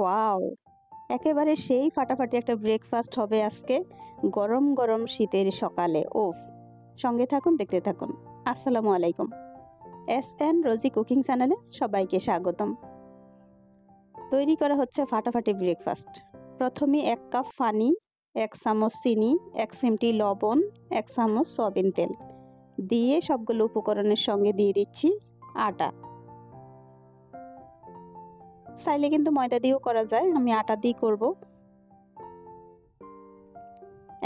Wow! একেবারে সেই ফাটাফাটি একটা ব্রেকফাস্ট হবে আজকে গরম, গরম শীতের সকালে। উফ! সঙ্গে থাকুন, দেখতে থাকুন। আসসালামু আলাইকুম। এসএন রোজি কুকিং চ্যানেলে সবাইকে স্বাগতম। তৈরি করা হচ্ছে ফাটাফাটি ব্রেকফাস্ট। প্রথমে ১ কাপ পানি, ১ চামচ চিনি, ১ চিমটি লবণ, ১ চামচ সয়াবিন তেল দিয়ে সবগুলো উপকরণের সঙ্গে দিয়ে দিচ্ছি আটা। চাইলে কিন্তু ময়দা দিয়েও করা যায়, আমি আটা দিয়ে করব।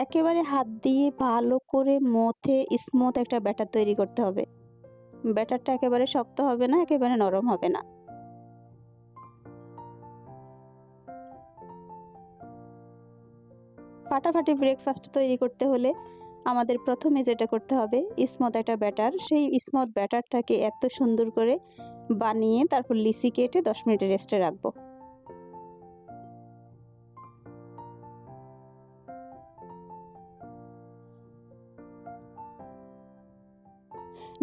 একেবারে হাত দিয়ে ভালো করে মথে স্মুথ একটা ব্যাটার তৈরি করতে হবে। ব্যাটারটা একেবারে শক্ত হবে না, একেবারে নরম হবে না। ফাটাফাটি ব্রেকফাস্ট তৈরি করতে হলে আমাদের প্রথমে যেটা করতে হবে স্মুথ একটা ব্যাটার। সেই স্মুথ ব্যাটারটাকে এত সুন্দর করে বানিয়ে তারপর লিচি কেটে 10 মিনিট রেস্টে রাখবো।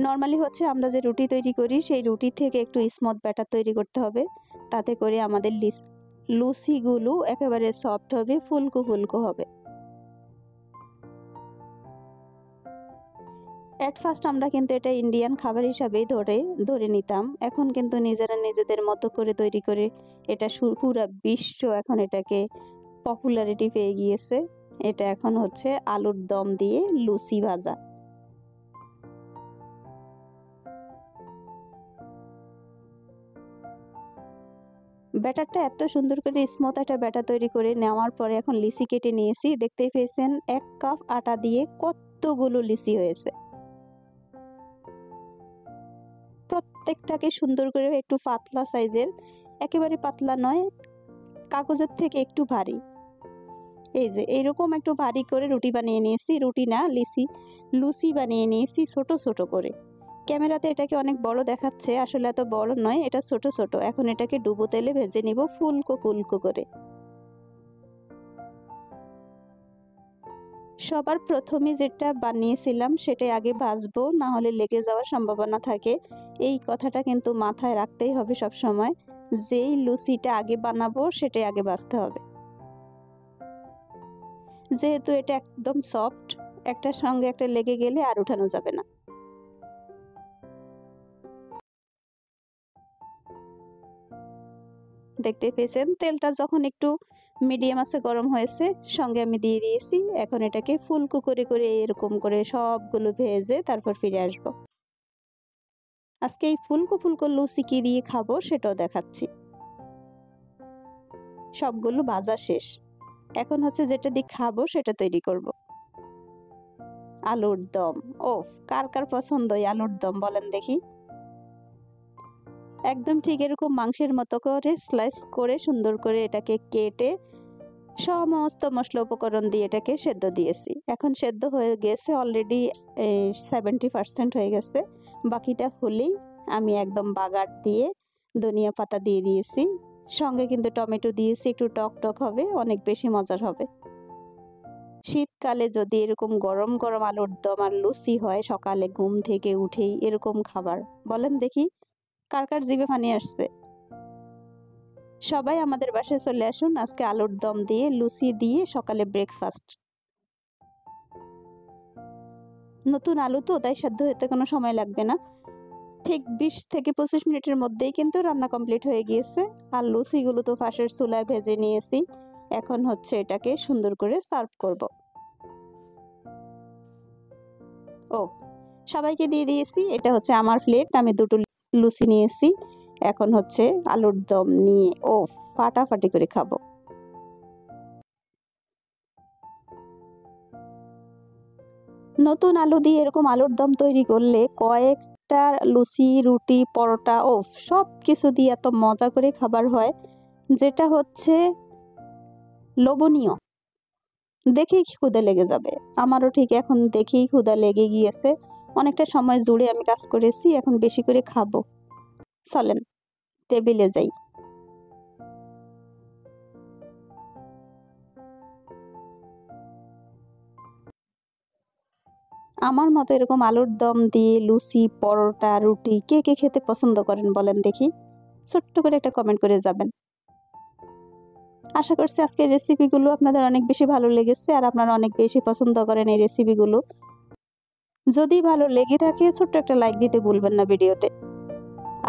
নর্মালি হচ্ছে আমরা যে রুটি তৈরি করি সেই রুটি থেকে একটু স্মুথ ব্যাটার তৈরি করতে হবে, তাতে করে আমাদের লুচিগুলো একেবারে সফট হবে, ফুলকো ফুলকো হবে। এট ফার্স্ট আমরা কিন্তু এটা ইন্ডিয়ান খাবার হিসাবেই ধরে নিতাম। এখন কিন্তু নিজেরা নিজেদের মতো করে তৈরি করে এটা পুরা বিশ্ব এখন এটাকে পপুলারিটি পেয়ে গিয়েছে। এটা এখন হচ্ছে আলুর দম দিয়ে লুচি ভাজা। ব্যাটারটা এত সুন্দর করে স্মুথ একটা ব্যাটার তৈরি করে নেওয়ার পরে এখন লিচি কেটে নিয়েছি। দেখতেই পেয়েছেন 1 কাপ আটা দিয়ে কতগুলো লিচি হয়েছে। প্রত্যেকটাকে সুন্দর করে একটু পাতলা সাইজের, একেবারে পাতলা নয়, কাগজের থেকে একটু ভারী। এই যে এইরকম একটু ভারী করে রুটি বানিয়ে নিয়েছি, রুটি না লুচি বানিয়ে নিয়েছি ছোট ছোট করে। ক্যামেরাতে এটাকে অনেক বড় দেখাচ্ছে, আসলে এত বড় নয়, এটা ছোট ছোট। এখন এটাকে ডুবো তেলে ভেজে নিব ফুলকো ফুলকো করে। সবার প্রথমে যেটা বানিয়েছিলাম সেটাই আগে ভাজবো, না হলে লেগে যাওয়ার সম্ভাবনা থাকে। এই কথাটা কিন্তু মাথায় রাখতেই হবে সব সময়, যেই লুচিটা আগে বানাবো সেটাই আগে ভাজতে হবে। যেহেতু এটা একদম সফট, একটার সঙ্গে একটা লেগে গেলে আর উঠানো যাবে না। দেখতে পেয়েছেন তেলটা যখন একটু মিডিয়াম আছে গরম হয়েছে, সঙ্গে আমি দিয়ে দিয়েছি। এখন এটাকে ফুলকো করে করে এরকম করে সবগুলো ভেজে তারপর ফিরে আসব। আজকে এই ফুলকো ফুলকো লুচি কি দিয়ে খাবো সেটাও দেখাচ্ছি। সবগুলো ভাজা শেষ, এখন হচ্ছে যেটা দিয়ে খাবো সেটা তৈরি করব। আলুর দম। ওফ, কার কার পছন্দ এই আলুর দম বলেন দেখি। একদম ঠিক এরকম মাংসের মতো করে স্লাইস করে সুন্দর করে এটাকে কেটে সমস্ত মশলা উপকরণ দিয়ে এটাকে সেদ্ধ দিয়েছি। এখন সেদ্ধ হয়ে গেছে অলরেডি, 70% হয়ে গেছে। বাকিটা হলেই আমি একদম বাগার দিয়ে ধনিয়া পাতা দিয়ে দিয়েছি। সঙ্গে কিন্তু টমেটো দিয়েছি, একটু টক টক হবে, অনেক বেশি মজার হবে। শীতকালে যদি এরকম গরম গরম আলুর দম আর লুচি হয় সকালে ঘুম থেকে উঠেই এরকম খাবার, বলেন দেখি কার কার জিভে পানি আসছে। সবাই আমাদের বাসায় চলে আসুন, আজকে আলুর দম দিয়ে লুচি দিয়ে সকালে ব্রেকফাস্ট। নতুন আলু তো, তাই সেদ্ধ হতে কোনো সময় লাগবে না। ঠিক 20 থেকে 25 মিনিটের মধ্যেই কিন্তু রান্না কমপ্লিট হয়ে গিয়েছে। আর লুচিগুলো তো পাশের চুলায় ভেজে নিয়েছি। এখন হচ্ছে এটাকে সুন্দর করে সার্ভ করব। ও, সবাইকে দিয়ে দিয়েছি। এটা হচ্ছে আমার প্লেট, আমি দুটো লুচি নিয়েছি। এখন হচ্ছে আলুর দম নিয়ে ফাটাফাটি করে খাবো। নতুন আলু দিয়ে এরকম আলুর দম তৈরি করলে কয়েকটা লুচি, রুটি, পরোটা সব কিছু দিয়ে এত মজা করে খাবার হয়, যেটা হচ্ছে লোভনীয়। দেখেই ক্ষুধা লেগে যাবে। আমারও ঠিক এখন দেখেই ক্ষুধা লেগে গিয়েছে। অনেকটা সময় জুড়ে আমি কাজ করেছি, এখন বেশি করে খাবো। চলেন টেবিলে যাই। আমার মতো এরকম আলুর দম দিয়ে লুচি, পরোটা, রুটি কে কে খেতে পছন্দ করেন বলেন দেখি। ছোট্ট করে একটা কমেন্ট করে যাবেন। আশা করছি আজকের রেসিপিগুলো আপনাদের অনেক বেশি ভালো লেগেছে আর আপনারা অনেক বেশি পছন্দ করেন এই রেসিপিগুলো। যদি ভালো লেগে থাকে ছোট্ট একটা লাইক দিতে ভুলবেন না ভিডিওতে।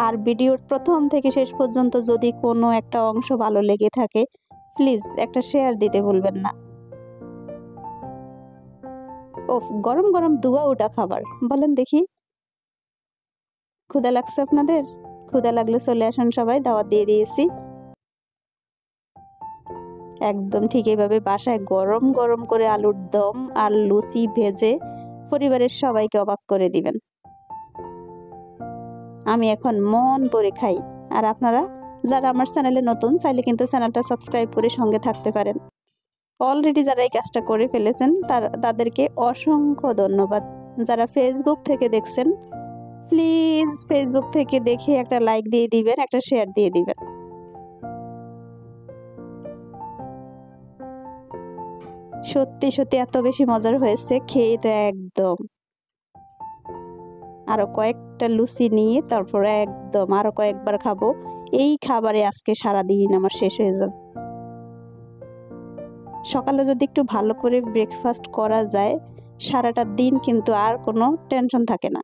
আর ভিডিওর প্রথম থেকে শেষ পর্যন্ত যদি কোনো একটা অংশ ভালো লেগে থাকে প্লিজ একটা শেয়ার দিতে ভুলবেন না। ওফ, গরম গরম ধোয়া ওঠা খাবার, বলেন দেখি ক্ষুধা লাগছে আপনাদের? ক্ষুধা লাগলে চলে আসুন, সবাই দাওয়াত দিয়ে দিয়েছি। একদম ঠিক এইভাবে বাসায় গরম গরম করে আলুর দম আর লুচি ভেজে পরিবারের সবাইকে অবাক করে দিবেন। আমি এখন মন ভরে খাই। আর আপনারা যারা আমার চ্যানেলে নতুন চাইলে কিন্তু চ্যানেলটা সাবস্ক্রাইব করে সঙ্গে থাকতে পারেন। অলরেডি যারা এই কাজটা করে ফেলেছেন তাদেরকে অসংখ্য ধন্যবাদ। যারা ফেসবুক থেকে দেখছেন প্লিজ ফেসবুক থেকে দেখে একটা লাইক দিয়ে দিবেন, একটা শেয়ার দিয়ে দিবেন। সত্যি সত্যি এত বেশি মজার হয়েছে, খেয়ে তো একদম। আরো কয়েকটা লুচি নিয়ে তারপরে একদম আরো কয়েকবার খাবো। এই খাবারে আজকে সারাদিন আমার শেষ হয়ে যাবে। সকালে যদি একটু ভালো করে ব্রেকফাস্ট করা যায় সারাটা দিন কিন্তু আর কোনো টেনশন থাকে না।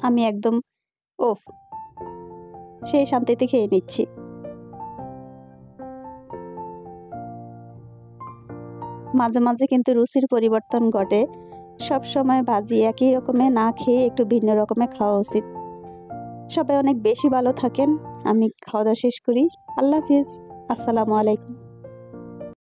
আমি একদম ওফ, সেই শান্তিতে খেয়ে নিচ্ছি। মাঝে মাঝে কিন্তু রুচির পরিবর্তন ঘটে। সব সময় ভাজি একই রকমের না খেয়ে একটু ভিন্ন রকমের খাওয়া উচিত। সবাই অনেক বেশি ভালো থাকেন। আমি খাওয়া দাওয়া শেষ করি। আল্লাহ হাফিজ। আসসালামু আলাইকুম।